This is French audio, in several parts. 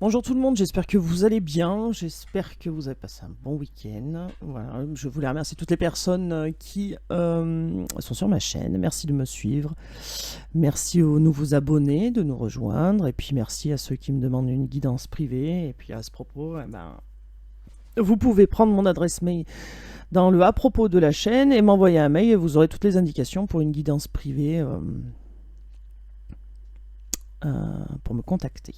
Bonjour tout le monde, j'espère que vous allez bien, j'espère que vous avez passé un bon week-end. Voilà, je voulais remercier toutes les personnes qui sont sur ma chaîne, merci de me suivre, merci aux nouveaux abonnés de nous rejoindre, et puis merci à ceux qui me demandent une guidance privée. Et puis à ce propos, vous pouvez prendre mon adresse mail dans le à propos de la chaîne et m'envoyer un mail et vous aurez toutes les indications pour une guidance privée pour me contacter.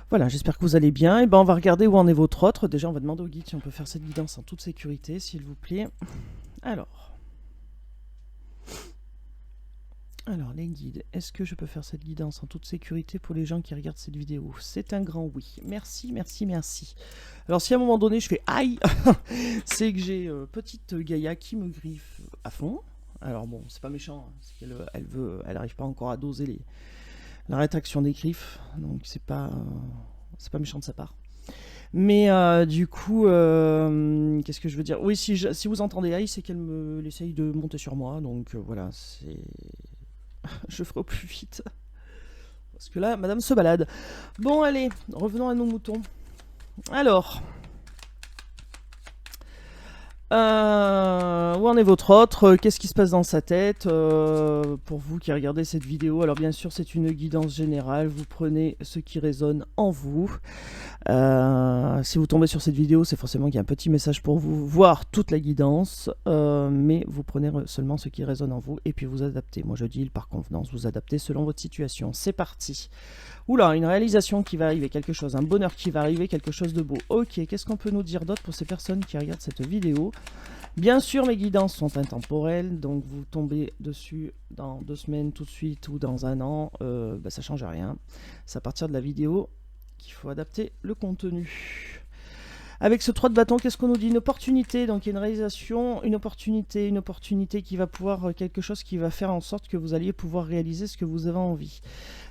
Voilà, j'espère que vous allez bien. Et ben, on va regarder où en est votre autre. Déjà, on va demander au guide si on peut faire cette guidance en toute sécurité, s'il vous plaît. Alors, les guides, est-ce que je peux faire cette guidance en toute sécurité pour les gens qui regardent cette vidéo? C'est un grand oui. Merci, merci, merci. Alors, si à un moment donné, je fais aïe, c'est que j'ai petite Gaïa qui me griffe à fond. Alors bon, c'est pas méchant, hein, c'est qu'elle elle n'arrive pas encore à doser la rétraction des griffes, donc c'est pas méchant de sa part. Mais du coup, qu'est-ce que je veux dire? Oui, si vous entendez aïe, c'est qu'elle essaye de monter sur moi, donc voilà, c'est... je ferai au plus vite. Parce que là, madame se balade. Bon, allez, revenons à nos moutons. Alors... où en est votre autre? Qu'est-ce qui se passe dans sa tête? Pour vous qui regardez cette vidéo, alors bien sûr c'est une guidance générale, vous prenez ce qui résonne en vous. Si vous tombez sur cette vidéo, c'est forcément qu'il y a un petit message pour vous, voire toute la guidance, mais vous prenez seulement ce qui résonne en vous et puis vous adaptez. Moi je dis par convenance, vous adaptez selon votre situation. C'est parti. Oula, une réalisation qui va arriver, quelque chose, un bonheur qui va arriver, quelque chose de beau. Ok, qu'est-ce qu'on peut nous dire d'autre pour ces personnes qui regardent cette vidéo? Bien sûr, mes guidances sont intemporelles, donc vous tombez dessus dans 2 semaines tout de suite ou dans 1 an, ça change rien. C'est à partir de la vidéo qu'il faut adapter le contenu. Avec ce 3 de bâton, qu'est-ce qu'on nous dit? Une opportunité, donc il y a une réalisation, une opportunité qui va pouvoir, quelque chose qui va faire en sorte que vous alliez pouvoir réaliser ce que vous avez envie.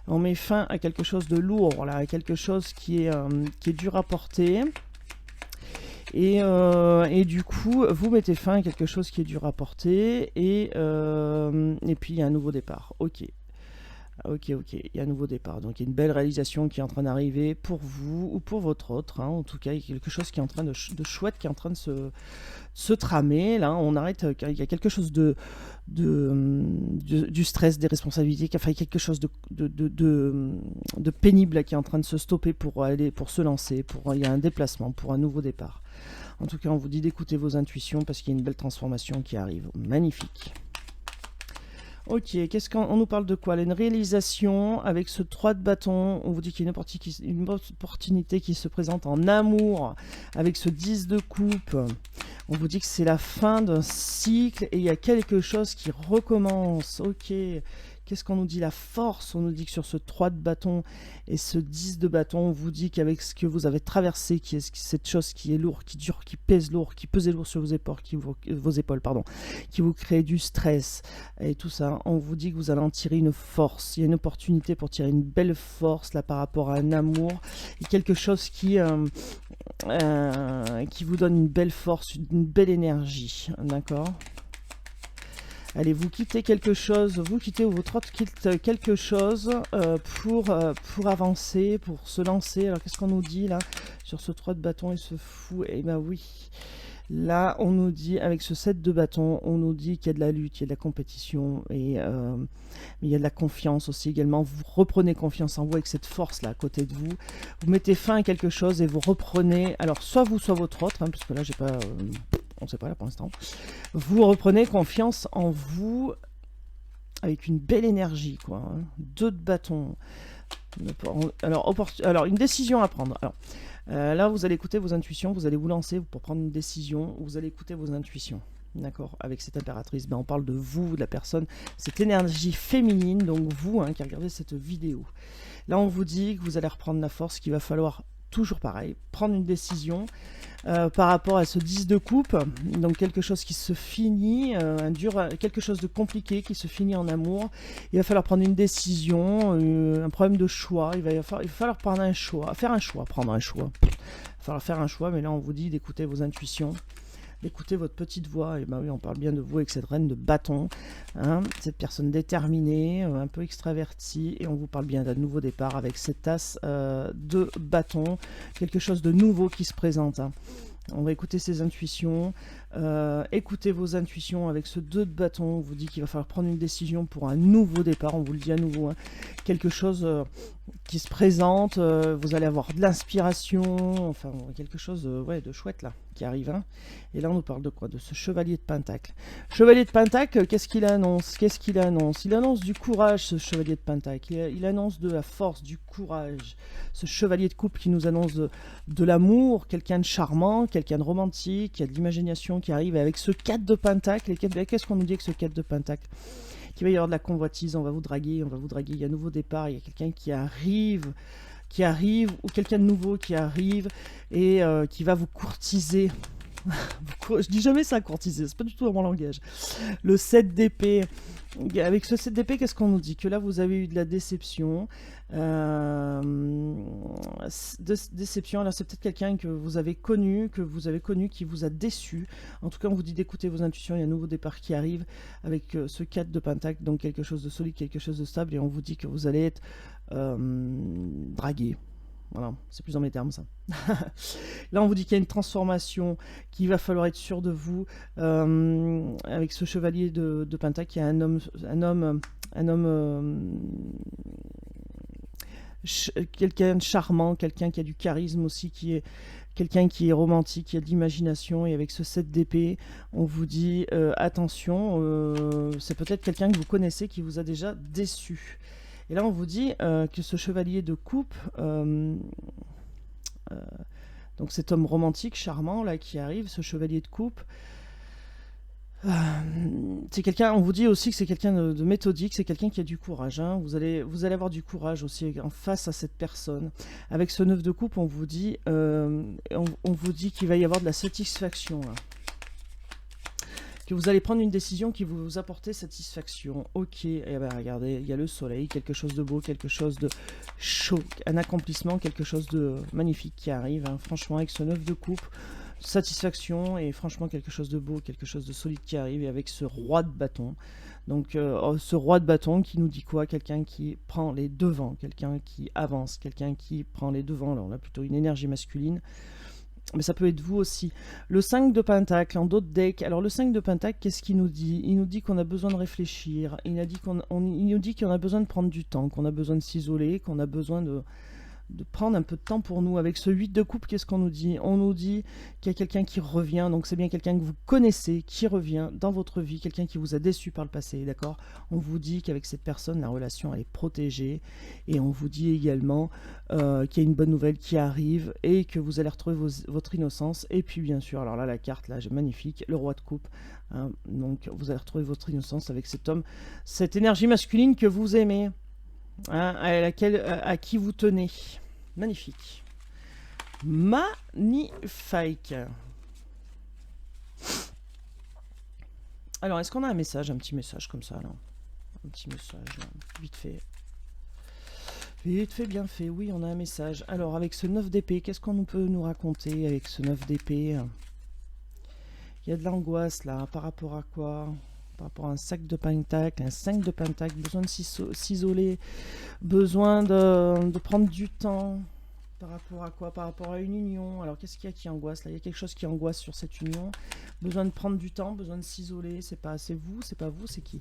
On met fin à quelque chose de lourd, là, à quelque chose qui est dur à porter. Et du coup, vous mettez fin à quelque chose qui est dur à porter. Et puis, il y a un nouveau départ. Ok. Ok, il y a un nouveau départ. Donc, il y a une belle réalisation qui est en train d'arriver pour vous ou pour votre autre. Hein. En tout cas, il y a quelque chose qui est en train de chouette, qui est en train de se tramer. Là, on arrête. Il y a quelque chose du stress, des responsabilités, enfin, quelque chose de pénible là, qui est en train de se stopper pour se lancer. Il y a un déplacement, pour un nouveau départ. En tout cas, on vous dit d'écouter vos intuitions parce qu'il y a une belle transformation qui arrive. Magnifique. Ok, qu'est-ce qu'on nous parle de quoi? Une réalisation avec ce 3 de bâton. On vous dit qu'il y a une opportunité qui se présente en amour avec ce 10 de coupe. On vous dit que c'est la fin d'un cycle et il y a quelque chose qui recommence. Ok, qu'est-ce qu'on nous dit? La force. On nous dit que sur ce 3 de bâton et ce 10 de bâton, on vous dit qu'avec ce que vous avez traversé, qui est cette chose qui est lourde, qui dure, qui pèse lourd, qui pesait lourd sur vos épaules, qui vous crée du stress et tout ça, on vous dit que vous allez en tirer une force. Il y a une opportunité pour tirer une belle force là par rapport à un amour et quelque chose qui vous donne une belle force, une belle énergie, d'accord? Allez, vous quittez quelque chose, vous quittez ou votre autre quitte quelque chose pour avancer, pour se lancer. Alors qu'est-ce qu'on nous dit là sur ce 3 de bâton et ce fou? Eh ben oui. Là, on nous dit, avec ce 7 de bâton, on nous dit qu'il y a de la lutte, il y a de la compétition, mais il y a de la confiance aussi également. Vous reprenez confiance en vous avec cette force-là à côté de vous. Vous mettez fin à quelque chose et vous reprenez, alors soit vous, soit votre autre, hein, parce que là, j'ai pas... on ne sait pas là pour l'instant. Vous reprenez confiance en vous avec une belle énergie, quoi. Hein. 2 de bâton. Alors, une décision à prendre. Alors, là, vous allez écouter vos intuitions, vous allez vous lancer pour prendre une décision, vous allez écouter vos intuitions. D'accord? Avec cette impératrice, on parle de vous, de la personne, cette énergie féminine, donc vous qui regardez cette vidéo. Là, on vous dit que vous allez reprendre la force, qu'il va falloir toujours pareil, prendre une décision par rapport à ce 10 de coupe, donc quelque chose qui se finit, quelque chose de compliqué qui se finit en amour. Il va falloir prendre une décision, un problème de choix, il va falloir prendre un choix, prendre un choix. Il va falloir faire un choix, mais là on vous dit d'écouter vos intuitions, d'écouter votre petite voix. Et ben oui, on parle bien de vous avec cette reine de bâton, hein, cette personne déterminée, un peu extravertie, et on vous parle bien d'un nouveau départ avec cette as de bâton, quelque chose de nouveau qui se présente, hein. On va écouter ses intuitions. Écoutez vos intuitions avec ce 2 de bâton. On vous dit qu'il va falloir prendre une décision pour un nouveau départ. On vous le dit à nouveau, hein. Quelque chose qui se présente. Vous allez avoir de l'inspiration. Enfin, quelque chose ouais, de chouette là qui arrive, hein. Et là, on nous parle de quoi? De ce chevalier de Pentacle. Chevalier de Pentacle, qu'est-ce qu'il annonce? Qu'est-ce qu'il annonce? Il annonce du courage, ce chevalier de Pentacle. Il annonce de la force, du courage. Ce chevalier de coupe qui nous annonce de l'amour, quelqu'un de charmant, quelqu'un de romantique, qui a de l'imagination qui arrive avec ce 4 de Pentacle. Et qu'est-ce qu'on nous dit avec ce 4 de Pentacle? Qu'il va y avoir de la convoitise, on va vous draguer, il y a un nouveau départ, il y a quelqu'un qui arrive, ou quelqu'un de nouveau qui arrive et qui va vous courtiser. Je dis jamais ça, courtiser, c'est pas du tout dans mon langage. Le 7 d'épée. Avec ce 7 d'épée, qu'est-ce qu'on nous dit? Que là, vous avez eu de la déception. Déception, alors c'est peut-être quelqu'un que vous avez connu qui vous a déçu. En tout cas, on vous dit d'écouter vos intuitions, il y a un nouveau départ qui arrive avec ce 4 de Pentacle, donc quelque chose de solide, quelque chose de stable, et on vous dit que vous allez être dragué. Voilà, c'est plus dans mes termes ça. Là, on vous dit qu'il y a une transformation, qu'il va falloir être sûr de vous. Avec ce chevalier de Pentacle, il y a quelqu'un de charmant, quelqu'un qui a du charisme aussi, quelqu'un qui est romantique, qui a de l'imagination. Et avec ce 7 d'épée, on vous dit attention, c'est peut-être quelqu'un que vous connaissez qui vous a déjà déçu. Et là, on vous dit que ce chevalier de coupe, donc cet homme romantique, charmant, là, qui arrive, ce chevalier de coupe, c'est quelqu'un, on vous dit aussi que c'est quelqu'un de méthodique, c'est quelqu'un qui a du courage, hein. Vous allez avoir du courage aussi en face à cette personne. Avec ce 9 de coupe, on vous dit qu'il va y avoir de la satisfaction, là. Que vous allez prendre une décision qui vous apporter satisfaction. Ok, et ben regardez, il y a le soleil, quelque chose de beau, quelque chose de chaud, un accomplissement, quelque chose de magnifique qui arrive, hein. Franchement, avec ce 9 de coupe, satisfaction et franchement quelque chose de beau, quelque chose de solide qui arrive, et avec ce roi de bâton. Donc ce roi de bâton qui nous dit quoi? Quelqu'un qui prend les devants, quelqu'un qui avance, quelqu'un qui prend les devants. Alors on a plutôt une énergie masculine. Mais ça peut être vous aussi. Le 5 de Pentacle, en d'autres decks. Alors le 5 de Pentacle, qu'est-ce qu'il nous dit? Il nous dit qu'on a besoin de réfléchir. Il nous dit qu'on a besoin de prendre du temps, qu'on a besoin de s'isoler, qu'on a besoin de prendre un peu de temps pour nous. Avec ce 8 de coupe, qu'est-ce qu'on nous dit? On nous dit qu'il y a quelqu'un qui revient, donc c'est bien quelqu'un que vous connaissez, qui revient dans votre vie, quelqu'un qui vous a déçu par le passé, d'accord? On vous dit qu'avec cette personne, la relation, elle est protégée, et on vous dit également qu'il y a une bonne nouvelle qui arrive, et que vous allez retrouver votre innocence, et puis bien sûr, alors là, la carte, là, magnifique, le roi de coupe, hein, donc vous allez retrouver votre innocence avec cet homme, cette énergie masculine que vous aimez, hein, à qui vous tenez. Magnifique. Magnifique. Alors, est-ce qu'on a un message? Un petit message comme ça, là. Un petit message, vite fait. Vite fait, bien fait. Oui, on a un message. Alors, avec ce 9 d'épée, qu'est-ce qu'on peut nous raconter avec ce 9 d'épée? Il y a de l'angoisse, là. Par rapport à quoi? Par rapport à un sac de pentacle, un 5 de pentacle, besoin de s'isoler, besoin de prendre du temps. Par rapport à quoi? Par rapport à une union. Alors qu'est-ce qu'il y a qui angoisse là? Il y a quelque chose qui angoisse sur cette union. Besoin de prendre du temps, besoin de s'isoler. C'est vous, c'est pas vous, c'est qui?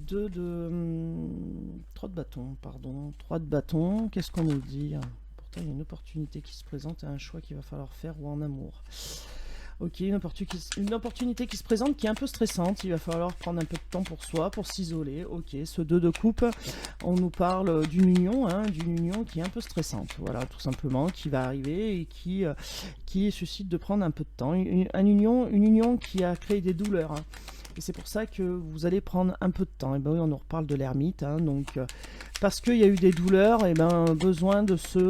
3 de bâton, pardon. 3 de bâton, qu'est-ce qu'on nous dit? Pourtant il y a une opportunité qui se présente et un choix qu'il va falloir faire, ou en amour. Ok, une opportunité qui se présente, qui est un peu stressante. Il va falloir prendre un peu de temps pour soi, pour s'isoler. Ok, ce 2 de coupe, on nous parle d'une union, hein, qui est un peu stressante. Voilà, tout simplement, qui va arriver et qui suscite de prendre un peu de temps. Une union qui a créé des douleurs, hein. Et c'est pour ça que vous allez prendre un peu de temps. Et ben oui, on nous reparle de l'ermite, hein, donc parce qu'il y a eu des douleurs, et ben besoin de se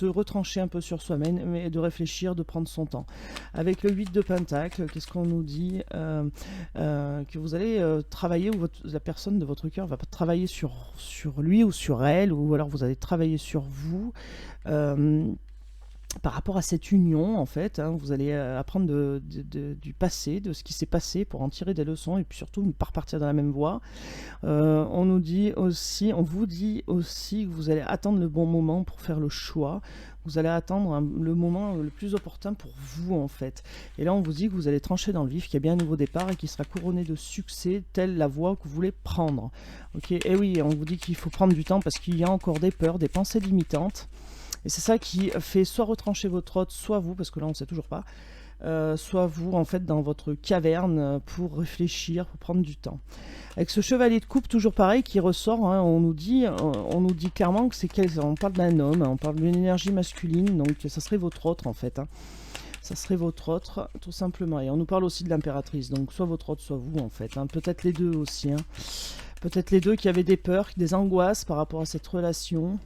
retrancher un peu sur soi-même, mais de réfléchir, de prendre son temps. Avec le 8 de pentacle, qu'est-ce qu'on nous dit? Que vous allez travailler, ou la personne de votre cœur va pas travailler sur lui ou sur elle, ou alors vous allez travailler sur vous. par rapport à cette union, en fait, hein, vous allez apprendre du passé, de ce qui s'est passé pour en tirer des leçons et puis surtout ne pas repartir dans la même voie. On vous dit aussi que vous allez attendre le bon moment pour faire le choix. Vous allez attendre le moment le plus opportun pour vous, en fait. Et là, on vous dit que vous allez trancher dans le vif, qu'il y a bien un nouveau départ et qui sera couronné de succès, telle la voie que vous voulez prendre. Ok. Et oui, on vous dit qu'il faut prendre du temps parce qu'il y a encore des peurs, des pensées limitantes. Et c'est ça qui fait soit retrancher votre hôte, soit vous, parce que là on ne sait toujours pas, soit vous en fait dans votre caverne pour réfléchir, pour prendre du temps. Avec ce chevalier de coupe, toujours pareil, qui ressort, hein, on nous dit clairement que on parle d'un homme, hein, on parle d'une énergie masculine, donc ça serait votre autre en fait. Hein. Ça serait votre autre, tout simplement. Et on nous parle aussi de l'impératrice, donc soit votre autre, soit vous en fait. Hein. Peut-être les deux aussi. Hein. Peut-être les deux qui avaient des peurs, des angoisses par rapport à cette relation.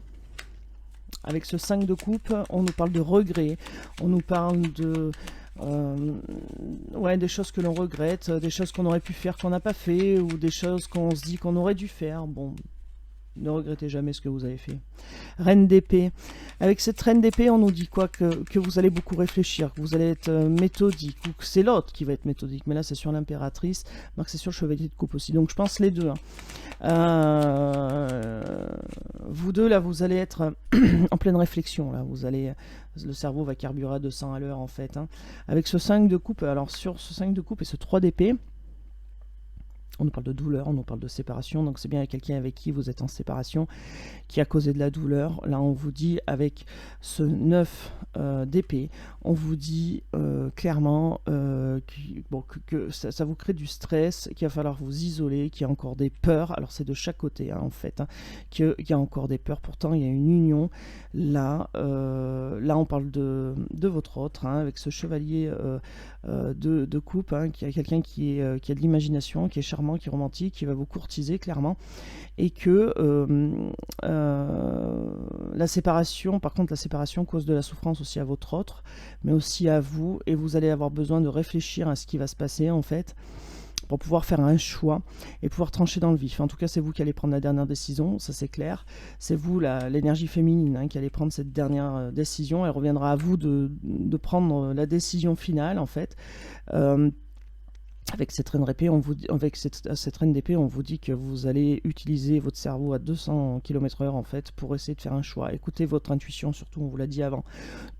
Avec ce 5 de coupe, on nous parle de regrets, on nous parle de des choses que l'on regrette, des choses qu'on aurait pu faire qu'on n'a pas fait, ou des choses qu'on se dit qu'on aurait dû faire. Bon, ne regrettez jamais ce que vous avez fait. Reine d'épée. Avec cette reine d'épée, on nous dit quoi que vous allez beaucoup réfléchir, que vous allez être méthodique, ou que c'est l'autre qui va être méthodique. Mais là, c'est sur l'impératrice, donc c'est sur le chevalier de coupe aussi. Donc je pense les deux. Hein. Vous deux, là, vous allez être en pleine réflexion. Là, le cerveau va carburer à 200 à l'heure, en fait. Hein. Avec ce 5 de coupe, alors sur ce 5 de coupe et ce 3 d'épée, on nous parle de douleur, on nous parle de séparation, donc c'est bien quelqu'un avec qui vous êtes en séparation, qui a causé de la douleur. Là, on vous dit, avec ce 9 d'épée, on vous dit clairement que ça vous crée du stress, qu'il va falloir vous isoler, qu'il y a encore des peurs. Alors, c'est de chaque côté, hein, en fait, hein, qu'il y a encore des peurs. Pourtant, il y a une union. Là, on parle de votre autre, hein, avec ce chevalier de coupe, hein, qui a quelqu'un qui a de l'imagination, qui est charmant, qui est romantique, qui va vous courtiser clairement, et que la séparation cause de la souffrance aussi à votre autre, mais aussi à vous, et vous allez avoir besoin de réfléchir à ce qui va se passer en fait, pour pouvoir faire un choix et pouvoir trancher dans le vif. En tout cas, c'est vous qui allez prendre la dernière décision, ça c'est clair. C'est vous, l'énergie féminine, hein, qui allez prendre cette dernière décision. Elle reviendra à vous de prendre la décision finale, en fait. Avec cette reine d'épée, on vous dit que vous allez utiliser votre cerveau à 200 km/h en fait pour essayer de faire un choix. Écoutez votre intuition, surtout, on vous l'a dit avant.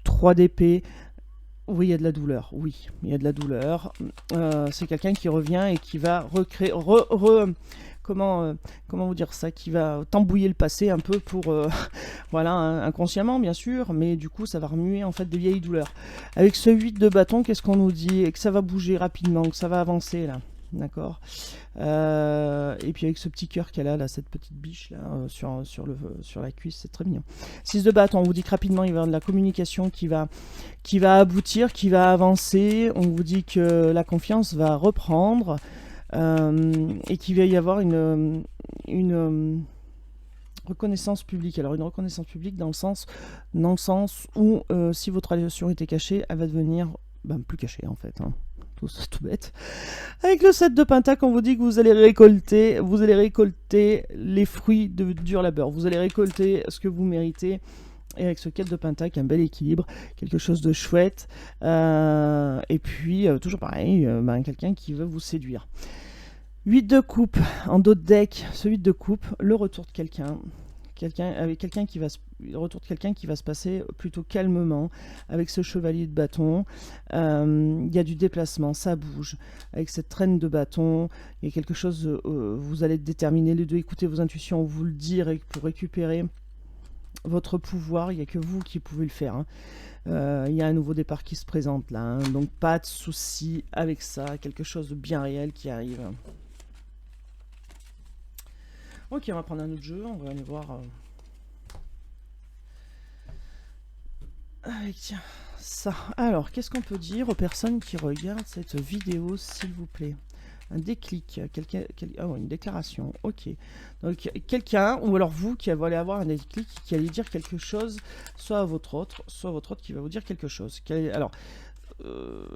3 d'épée. Oui, il y a de la douleur. Oui, il y a de la douleur. C'est quelqu'un qui revient et qui va recréer, comment vous dire ça, qui va tambouiller le passé un peu pour, voilà, hein, inconsciemment bien sûr, mais du coup ça va remuer en fait de vieilles douleurs. Avec ce 8 de bâton, qu'est-ce qu'on nous dit? Et que ça va bouger rapidement, que ça va avancer là. D'accord. Et puis avec ce petit cœur qu'elle a là, cette petite biche là sur la cuisse, c'est très mignon. 6 de bâton, on vous dit que rapidement il va y avoir de la communication qui va aboutir, qui va avancer. On vous dit que la confiance va reprendre et qu'il va y avoir une reconnaissance publique. Alors une reconnaissance publique dans le sens où si votre relation était cachée, elle va devenir plus cachée en fait. Hein. Tout bête. Avec le 7 de pentacle, on vous dit que vous allez récolter les fruits de dur labeur. Vous allez récolter ce que vous méritez. Et avec ce 4 de pentacle, un bel équilibre, quelque chose de chouette. Et puis, toujours pareil, quelqu'un qui veut vous séduire. 8 de coupe, en dos de deck, ce 8 de coupe, le retour de quelqu'un qui va se passer plutôt calmement. Avec ce chevalier de bâton, il y a du déplacement, ça bouge. Avec cette traîne de bâton, il y a quelque chose, vous allez déterminer les deux, écoutez vos intuitions, vous le dire, et pour récupérer votre pouvoir, il n'y a que vous qui pouvez le faire. Hein. Il y a un nouveau départ qui se présente là, hein, donc pas de souci avec ça, quelque chose de bien réel qui arrive. Ok, on va prendre un autre jeu, on va aller voir avec ça. Alors, qu'est-ce qu'on peut dire aux personnes qui regardent cette vidéo, s'il vous plaît? Un déclic, une déclaration, ok. Donc, quelqu'un, ou alors vous, qui allez avoir un déclic, qui allez dire quelque chose, soit à votre autre, soit votre autre qui va vous dire quelque chose. Alors,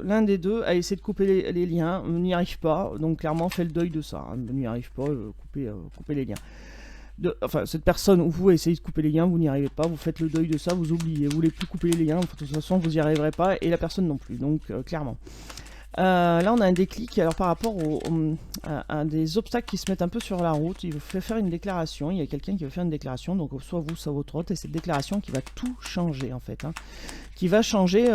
l'un des deux a essayé de couper les liens, n'y arrive pas, donc clairement fait le deuil de ça, hein, n'y arrive pas, couper les liens. enfin, cette personne où vous essayez de couper les liens, vous n'y arrivez pas, vous faites le deuil de ça, vous oubliez, vous voulez plus couper les liens, de toute façon vous n'y arriverez pas, et la personne non plus, donc clairement. Là, on a un déclic alors par rapport à des obstacles qui se mettent un peu sur la route. Il faut faire une déclaration. Il y a quelqu'un qui veut faire une déclaration, donc soit vous, soit votre hôte, et cette déclaration qui va tout changer en fait, hein, qui va changer,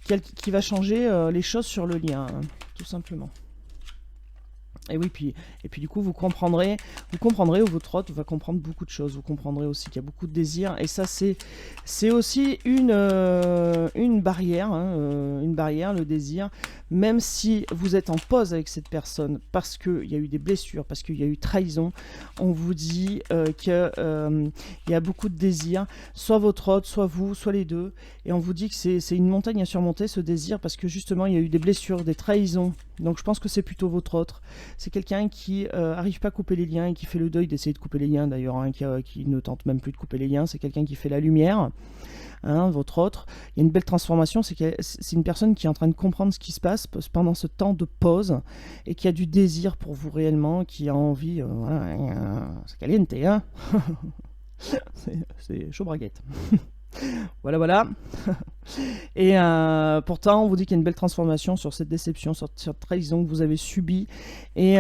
les choses sur le lien, hein, tout simplement. Et oui, et puis du coup, vous comprendrez où votre hôte va comprendre beaucoup de choses. Vous comprendrez aussi qu'il y a beaucoup de désirs. Et ça, c'est aussi une barrière, hein, une barrière, le désir. Même si vous êtes en pause avec cette personne, parce qu'il y a eu des blessures, parce qu'il y a eu trahison, on vous dit qu'il y a beaucoup de désirs. Soit votre hôte, soit vous, soit les deux. Et on vous dit que c'est une montagne à surmonter, ce désir, parce que justement, il y a eu des blessures, des trahisons. Donc je pense que c'est plutôt votre hôte. C'est quelqu'un qui arrive pas à couper les liens et qui fait le deuil d'essayer de couper les liens d'ailleurs, hein, qui ne tente même plus de couper les liens. C'est quelqu'un qui fait la lumière, hein, votre hôte. Il y a une belle transformation, c'est une personne qui est en train de comprendre ce qui se passe pendant ce temps de pause et qui a du désir pour vous réellement, qui a envie, voilà, c'est caliente, hein. C'est chaud braguette. Voilà, voilà. Et pourtant, on vous dit qu'il y a une belle transformation sur cette déception, sur cette trahison que vous avez subie. Et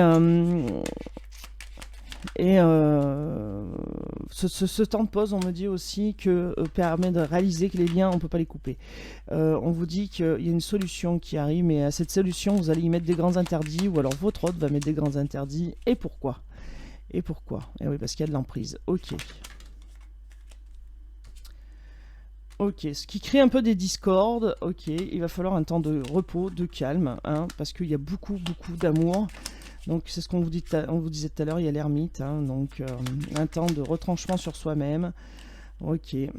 ce temps de pause, on me dit aussi que permet de réaliser que les liens, on ne peut pas les couper. On vous dit qu'il y a une solution qui arrive, mais à cette solution, vous allez y mettre des grands interdits, ou alors votre hôte va mettre des grands interdits. Et pourquoi? Et oui, parce qu'il y a de l'emprise. Ok. Ok, ce qui crée un peu des discordes. Ok, il va falloir un temps de repos, de calme, hein, parce qu'il y a beaucoup d'amour. Donc c'est ce qu'on vous disait tout à l'heure, il y a l'ermite, hein, donc un temps de retranchement sur soi-même. Ok. Il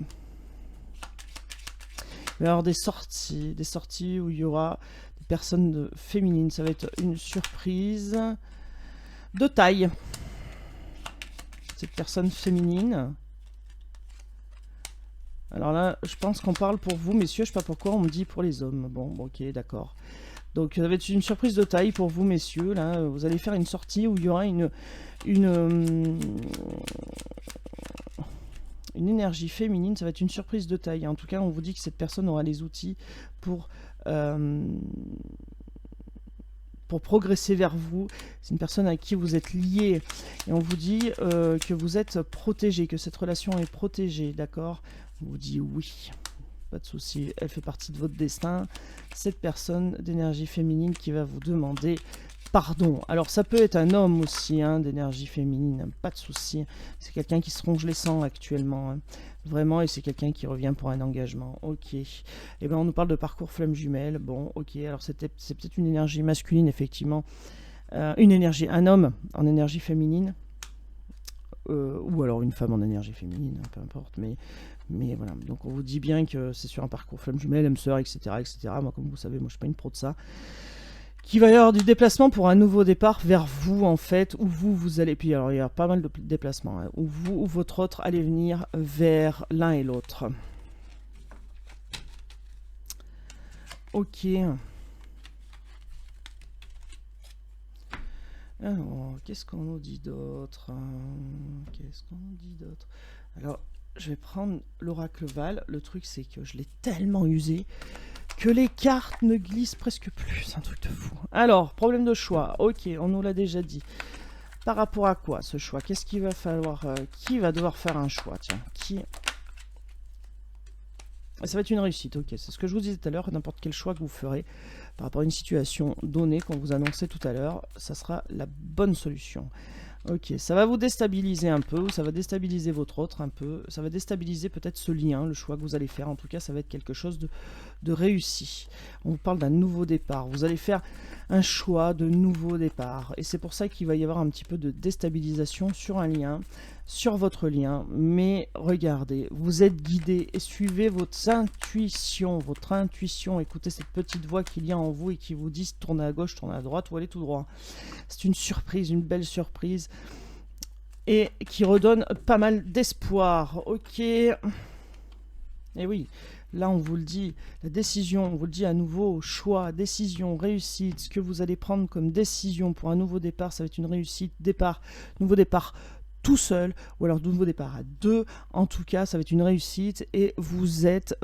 va y avoir des sorties où il y aura des personnes féminines. Ça va être une surprise de taille. Cette personne féminine. Alors là, je pense qu'on parle pour vous, messieurs, je sais pas pourquoi, on me dit pour les hommes. Bon, ok, d'accord. Donc ça va être une surprise de taille pour vous, messieurs. Là, vous allez faire une sortie où il y aura une énergie féminine. Ça va être une surprise de taille. En tout cas, on vous dit que cette personne aura les outils pour progresser vers vous. C'est une personne à qui vous êtes lié. Et on vous dit que vous êtes protégé, que cette relation est protégée, d'accord ? On vous dit oui. Pas de souci, elle fait partie de votre destin. Cette personne d'énergie féminine qui va vous demander pardon. Alors ça peut être un homme aussi, hein, d'énergie féminine, pas de souci. C'est quelqu'un qui se ronge les sangs actuellement, hein. Vraiment, et c'est quelqu'un qui revient pour un engagement. Ok. Et ben on nous parle de parcours flamme jumelle. Bon, ok. Alors c'est peut-être une énergie masculine, effectivement. Un homme en énergie féminine. Ou alors une femme en énergie féminine, peu importe, mais voilà. Donc on vous dit bien que c'est sur un parcours flamme jumelle, âme sœur, etc., etc. Moi, comme vous savez, moi je suis pas une pro de ça. Qu'il va y avoir du déplacement pour un nouveau départ vers vous, en fait, où vous allez, puis alors il y a pas mal de déplacements, hein, où vous ou votre autre allez venir vers l'un et l'autre. Ok. Alors, qu'est-ce qu'on nous dit d'autre? Alors, je vais prendre l'oracle Val. Le truc, c'est que je l'ai tellement usé que les cartes ne glissent presque plus. C'est un truc de fou. Alors, problème de choix. Ok, on nous l'a déjà dit. Par rapport à quoi, ce choix? Qu'est-ce qu'il va falloir... qui va devoir faire un choix? Tiens, qui... Ça va être une réussite, ok. C'est ce que je vous disais tout à l'heure. N'importe quel choix que vous ferez par rapport à une situation donnée qu'on vous annonçait tout à l'heure, ça sera la bonne solution. Ok, ça va vous déstabiliser un peu, ça va déstabiliser votre autre un peu, ça va déstabiliser peut-être ce lien, le choix que vous allez faire. En tout cas, ça va être quelque chose de réussi. On vous parle d'un nouveau départ. Vous allez faire un choix de nouveau départ. Et c'est pour ça qu'il va y avoir un petit peu de déstabilisation sur un lien, sur votre lien. Mais regardez, vous êtes guidé et suivez votre intuition. Écoutez cette petite voix qu'il y a en vous et qui vous dit tournez à gauche, tournez à droite ou allez tout droit. C'est une surprise, une belle surprise. Et qui redonne pas mal d'espoir. Ok. Et oui. Là, on vous le dit, la décision, on vous le dit à nouveau, choix, décision, réussite, ce que vous allez prendre comme décision pour un nouveau départ, ça va être une réussite, nouveau départ tout seul, ou alors de nouveau départ à deux. En tout cas, ça va être une réussite et vous êtes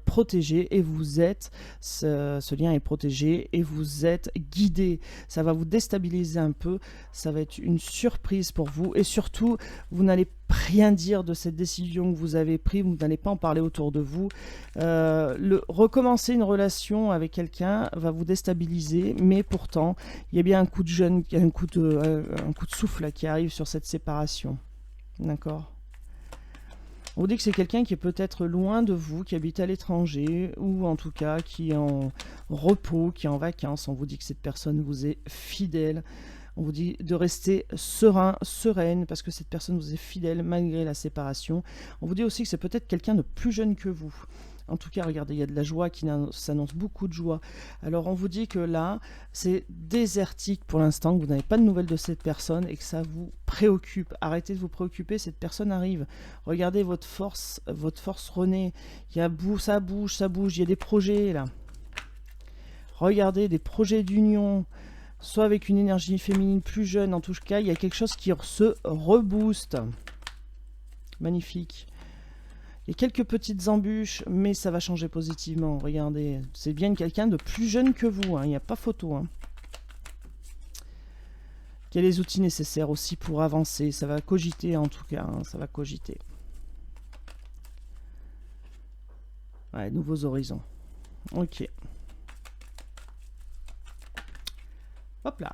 protégé et vous êtes, ce lien est protégé et vous êtes guidé. Ça va vous déstabiliser un peu, ça va être une surprise pour vous et surtout, vous n'allez rien dire de cette décision que vous avez prise, vous n'allez pas en parler autour de vous. Recommencer une relation avec quelqu'un va vous déstabiliser, mais pourtant, il y a bien un coup de jeune, un coup de souffle là, qui arrive sur cette séparation. D'accord ? On vous dit que c'est quelqu'un qui est peut-être loin de vous, qui habite à l'étranger, ou en tout cas qui est en repos, qui est en vacances. On vous dit que cette personne vous est fidèle. On vous dit de rester serein, sereine, parce que cette personne vous est fidèle malgré la séparation. On vous dit aussi que c'est peut-être quelqu'un de plus jeune que vous. En tout cas, regardez, il y a de la joie qui s'annonce, beaucoup de joie. Alors, on vous dit que là, c'est désertique pour l'instant, que vous n'avez pas de nouvelles de cette personne et que ça vous préoccupe. Arrêtez de vous préoccuper, cette personne arrive. Regardez votre force renaît. Ça bouge, il y a des projets là. Regardez, des projets d'union, soit avec une énergie féminine plus jeune, en tout cas, il y a quelque chose qui se rebooste. Magnifique. Il y a quelques petites embûches, mais ça va changer positivement. Regardez, c'est bien quelqu'un de plus jeune que vous, hein, il n'y a pas photo. Hein. Il y a les outils nécessaires aussi pour avancer. Ça va cogiter en tout cas, hein, ça va cogiter. Ouais, nouveaux horizons. Ok. Hop là.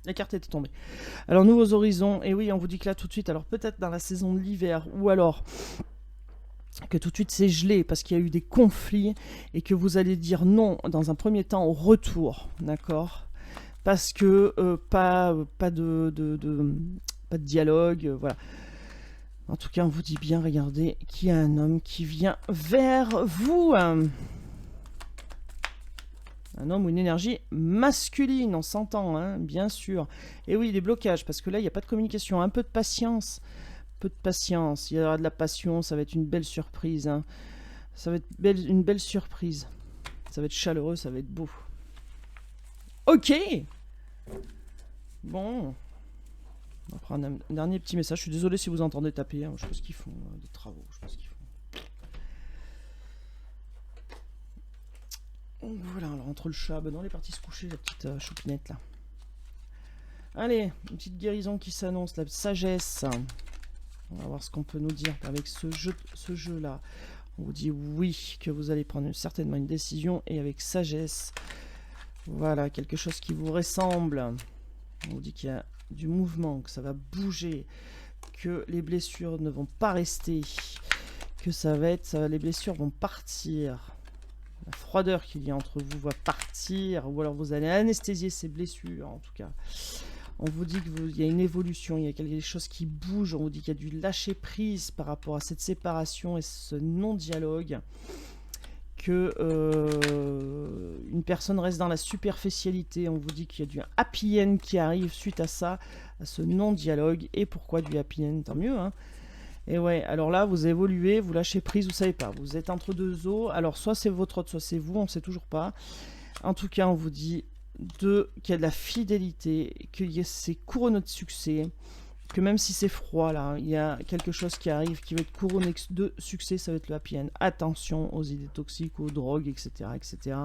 La carte était tombée. Alors, nouveaux horizons. Et oui, on vous dit que là, tout de suite, alors peut-être dans la saison de l'hiver, ou alors que tout de suite c'est gelé parce qu'il y a eu des conflits et que vous allez dire non dans un premier temps au retour, d'accord ? Parce que pas de dialogue, voilà. En tout cas, on vous dit bien, regardez, qu'il y a un homme qui vient vers vous. Un homme ou une énergie masculine, on s'entend, hein, bien sûr. Et oui, des blocages, parce que là, il n'y a pas de communication. Un peu de patience. Peu de patience. Il y aura de la passion, ça va être une belle surprise. Hein. Ça va être une belle surprise. Ça va être chaleureux, ça va être beau. Ok. Bon. On va prendre un dernier petit message. Je suis désolé si vous entendez taper. Hein. Je sais pas ce qu'ils font, des travaux. Je sais pas ce qu'ils font. Voilà, alors entre le chat, ben non, elle est partie se coucher, la petite choupinette là. Allez, une petite guérison qui s'annonce, la sagesse. On va voir ce qu'on peut nous dire avec ce jeu là. On vous dit oui, que vous allez prendre certainement une décision et avec sagesse. Voilà, quelque chose qui vous ressemble. On vous dit qu'il y a du mouvement, que ça va bouger, que les blessures ne vont pas rester, que les blessures vont partir. La froideur qu'il y a entre vous va partir, ou alors vous allez anesthésier ces blessures, en tout cas. On vous dit qu'il y a une évolution, il y a quelque chose qui bouge, on vous dit qu'il y a du lâcher-prise par rapport à cette séparation et ce non-dialogue, que une personne reste dans la superficialité, on vous dit qu'il y a du happy end qui arrive suite à ça, à ce non-dialogue, et pourquoi du happy end, tant mieux, hein. Et ouais, alors là, vous évoluez, vous lâchez prise, vous savez pas. Vous êtes entre deux eaux. Alors, soit c'est votre autre, soit c'est vous, on ne sait toujours pas. En tout cas, on vous dit qu'il y a de la fidélité, que c'est couronné de succès, que même si c'est froid, là, il y a quelque chose qui arrive qui va être couronné de succès, ça va être le happy end. Attention aux idées toxiques, aux drogues, etc., etc.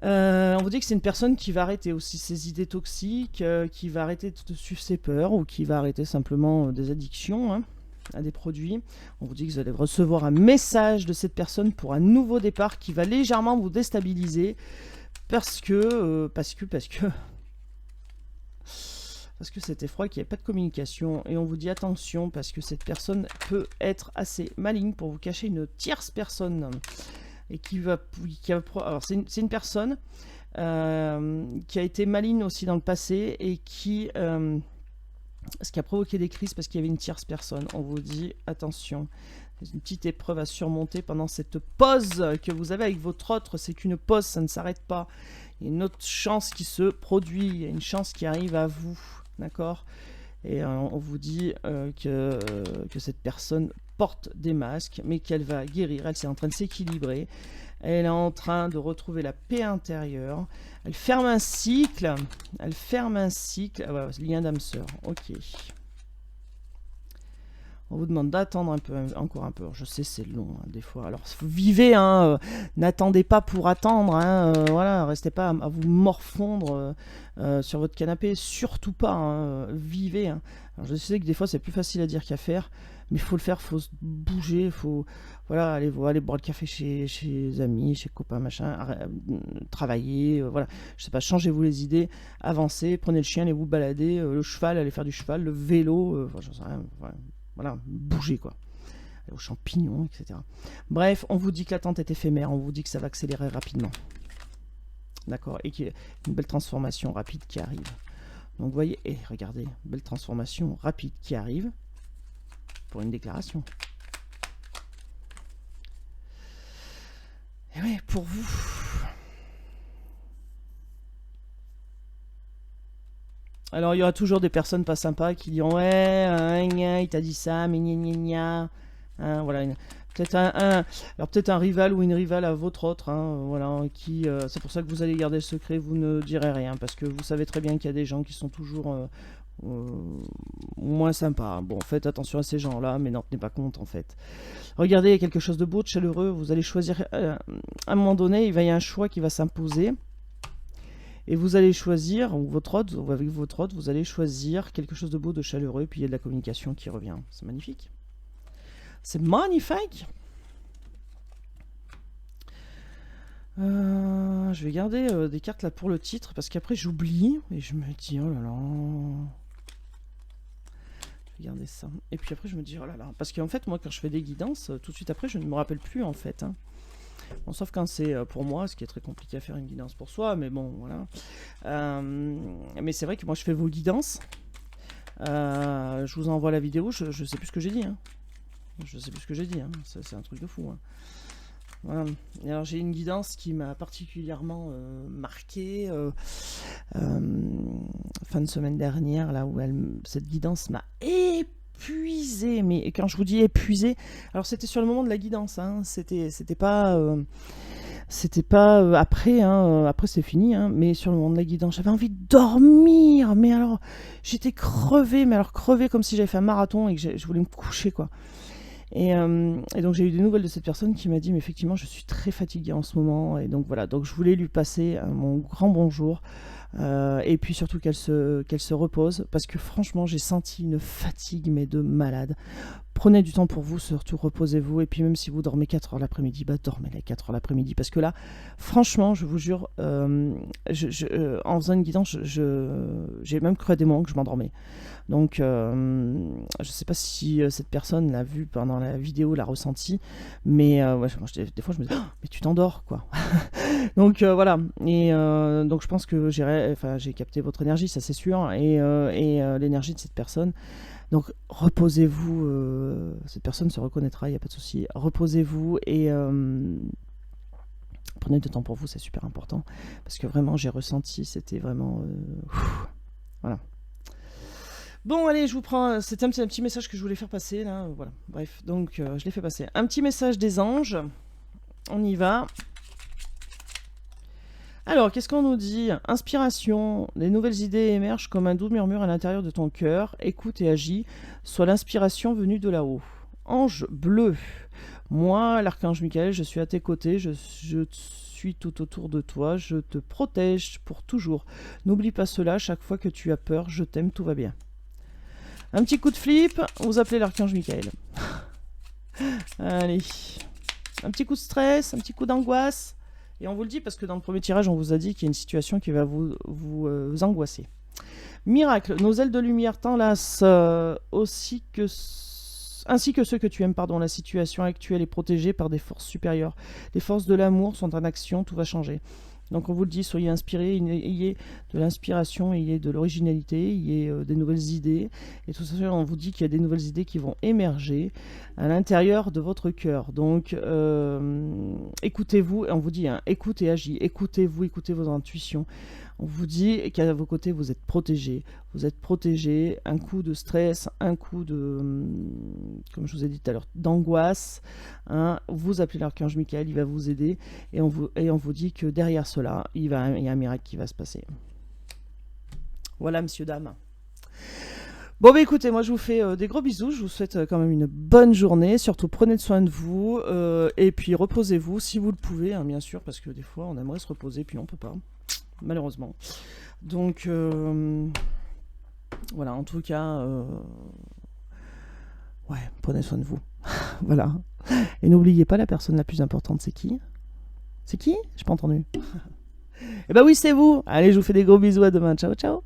On vous dit que c'est une personne qui va arrêter aussi ses idées toxiques, qui va arrêter de suivre ses peurs, ou qui va arrêter simplement des addictions, hein, à des produits. On vous dit que vous allez recevoir un message de cette personne pour un nouveau départ qui va légèrement vous déstabiliser parce que c'était froid, qu'il n'y avait pas de communication. Et on vous dit attention parce que cette personne peut être assez maligne pour vous cacher une tierce personne et alors c'est une personne qui a été maligne aussi dans le passé et ce qui a provoqué des crises parce qu'il y avait une tierce personne. On vous dit attention, c'est une petite épreuve à surmonter pendant cette pause que vous avez avec votre autre. C'est qu'une pause, ça ne s'arrête pas. Il y a une autre chance qui se produit, il y a une chance qui arrive à vous, d'accord ? Et on vous dit que cette personne porte des masques, mais qu'elle va guérir, elle est en train de s'équilibrer, elle est en train de retrouver la paix intérieure, elle ferme un cycle, ah, voilà, lien d'âme-sœur, ok. On vous demande d'attendre un peu, encore un peu. Je sais, c'est long, hein, des fois. Alors, vivez, hein, n'attendez pas pour attendre. Hein, voilà, restez pas à vous morfondre sur votre canapé. Surtout pas. Hein, vivez. Hein. Alors, je sais que des fois, c'est plus facile à dire qu'à faire. Mais il faut le faire, il faut se bouger. Il faut voilà, aller boire le café chez les amis, chez copains, machin. Travailler. Voilà. Je sais pas, changez-vous les idées. Avancez. Prenez le chien, allez vous balader. Le cheval, allez faire du cheval. Le vélo. J'en sais rien. Voilà, bouger quoi, aux champignons, etc. Bref, on vous dit que l'attente est éphémère, on vous dit que ça va accélérer rapidement. D'accord, et qu'il y a une belle transformation rapide qui arrive. Donc vous voyez, et regardez, belle transformation rapide qui arrive pour une déclaration. Et oui, pour vous. Alors, il y aura toujours des personnes pas sympas qui diront ouais, il t'a dit ça, mais gna. Hein, voilà, peut-être un rival ou une rivale à votre autre, hein, voilà, qui, c'est pour ça que vous allez garder le secret, vous ne direz rien, parce que vous savez très bien qu'il y a des gens qui sont toujours moins sympas. Bon, faites attention à ces gens-là, mais n'en tenez pas compte en fait. Regardez, il y a quelque chose de beau, de chaleureux, vous allez choisir, à un moment donné, il va y avoir un choix qui va s'imposer. Et vous allez choisir, ou avec votre hôte, vous allez choisir quelque chose de beau, de chaleureux, puis il y a de la communication qui revient. C'est magnifique. C'est magnifique. Je vais garder des cartes là pour le titre, parce qu'après j'oublie, et je me dis, oh là là. Je vais garder ça. Et puis après je me dis, oh là là. Parce qu'en fait, moi quand je fais des guidances, tout de suite après, je ne me rappelle plus en fait. Hein. Bon, sauf quand c'est pour moi, ce qui est très compliqué à faire une guidance pour soi, mais bon, voilà. Mais c'est vrai que moi, je fais vos guidances. Je vous envoie la vidéo, je sais plus ce que j'ai dit. Hein. Je sais plus ce que j'ai dit, hein. C'est un truc de fou. Hein. Voilà. Et alors, j'ai une guidance qui m'a particulièrement marqué fin de semaine dernière, là où cette guidance m'a épuisé, mais quand je vous dis épuisé, alors c'était sur le moment de la guidance, hein, c'était pas après, hein, après c'est fini, hein, mais sur le moment de la guidance, j'avais envie de dormir, mais alors j'étais crevée, mais alors crevée comme si j'avais fait un marathon et que je voulais me coucher quoi. Et donc j'ai eu des nouvelles de cette personne qui m'a dit mais effectivement je suis très fatiguée en ce moment et donc voilà, donc je voulais lui passer mon grand bonjour. Et puis surtout qu'elle se repose parce que franchement j'ai senti une fatigue mais de malade. Prenez du temps pour vous, surtout reposez-vous et puis même si vous dormez 4 heures l'après-midi, bah dormez les 4 heures l'après-midi parce que là franchement je vous jure en faisant une guidance j'ai même cru à des moments que je m'endormais. Donc je sais pas si cette personne l'a vu pendant la vidéo, l'a ressenti, mais ouais, des fois je me dis oh, mais tu t'endors quoi. Donc voilà, et donc je pense que j'ai capté votre énergie, ça c'est sûr, et l'énergie de cette personne. Donc reposez-vous, cette personne se reconnaîtra, il n'y a pas de souci. Reposez-vous et prenez du temps pour vous, c'est super important, parce que vraiment j'ai ressenti, c'était vraiment... voilà. Bon allez, je vous prends, c'était un petit message que je voulais faire passer, là, voilà, bref, donc je l'ai fait passer. Un petit message des anges, on y va. Alors, qu'est-ce qu'on nous dit? Inspiration. Les nouvelles idées émergent comme un doux murmure à l'intérieur de ton cœur. Écoute et agis. Sois l'inspiration venue de là-haut. Ange bleu. Moi, l'archange Michael, je suis à tes côtés. Je suis tout autour de toi. Je te protège pour toujours. N'oublie pas cela. Chaque fois que tu as peur, je t'aime, tout va bien. Un petit coup de flip. Vous appelez l'archange Michael. Allez. Un petit coup de stress. Un petit coup d'angoisse. Et on vous le dit parce que dans le premier tirage, on vous a dit qu'il y a une situation qui va vous angoisser. Miracle, nos ailes de lumière t'enlacent ainsi que ceux que tu aimes. La situation actuelle est protégée par des forces supérieures. Les forces de l'amour sont en action, tout va changer. Donc on vous le dit, soyez inspirés, ayez de l'inspiration, ayez de l'originalité, ayez des nouvelles idées. Et tout ça, on vous dit qu'il y a des nouvelles idées qui vont émerger à l'intérieur de votre cœur. Donc écoutez-vous, et on vous dit, hein, écoutez et agis, écoutez-vous, écoutez vos intuitions. On vous dit qu'à vos côtés, vous êtes protégés. Vous êtes protégés. Un coup de stress, un coup de, comme je vous ai dit tout à l'heure, d'angoisse. Hein, vous appelez l'archange Michael, il va vous aider. Et on vous dit que derrière cela, il y a un miracle qui va se passer. Voilà, messieurs, dames. Bon, bah écoutez, moi je vous fais des gros bisous. Je vous souhaite quand même une bonne journée. Surtout, prenez soin de vous. Et puis, reposez-vous si vous le pouvez, hein, bien sûr, parce que des fois, on aimerait se reposer, puis on peut pas. Malheureusement. Donc, voilà, en tout cas, ouais, prenez soin de vous. Voilà. Et n'oubliez pas, la personne la plus importante, c'est qui? C'est qui? J'ai pas entendu. Eh ben oui, c'est vous. Allez, je vous fais des gros bisous, à demain. Ciao, ciao.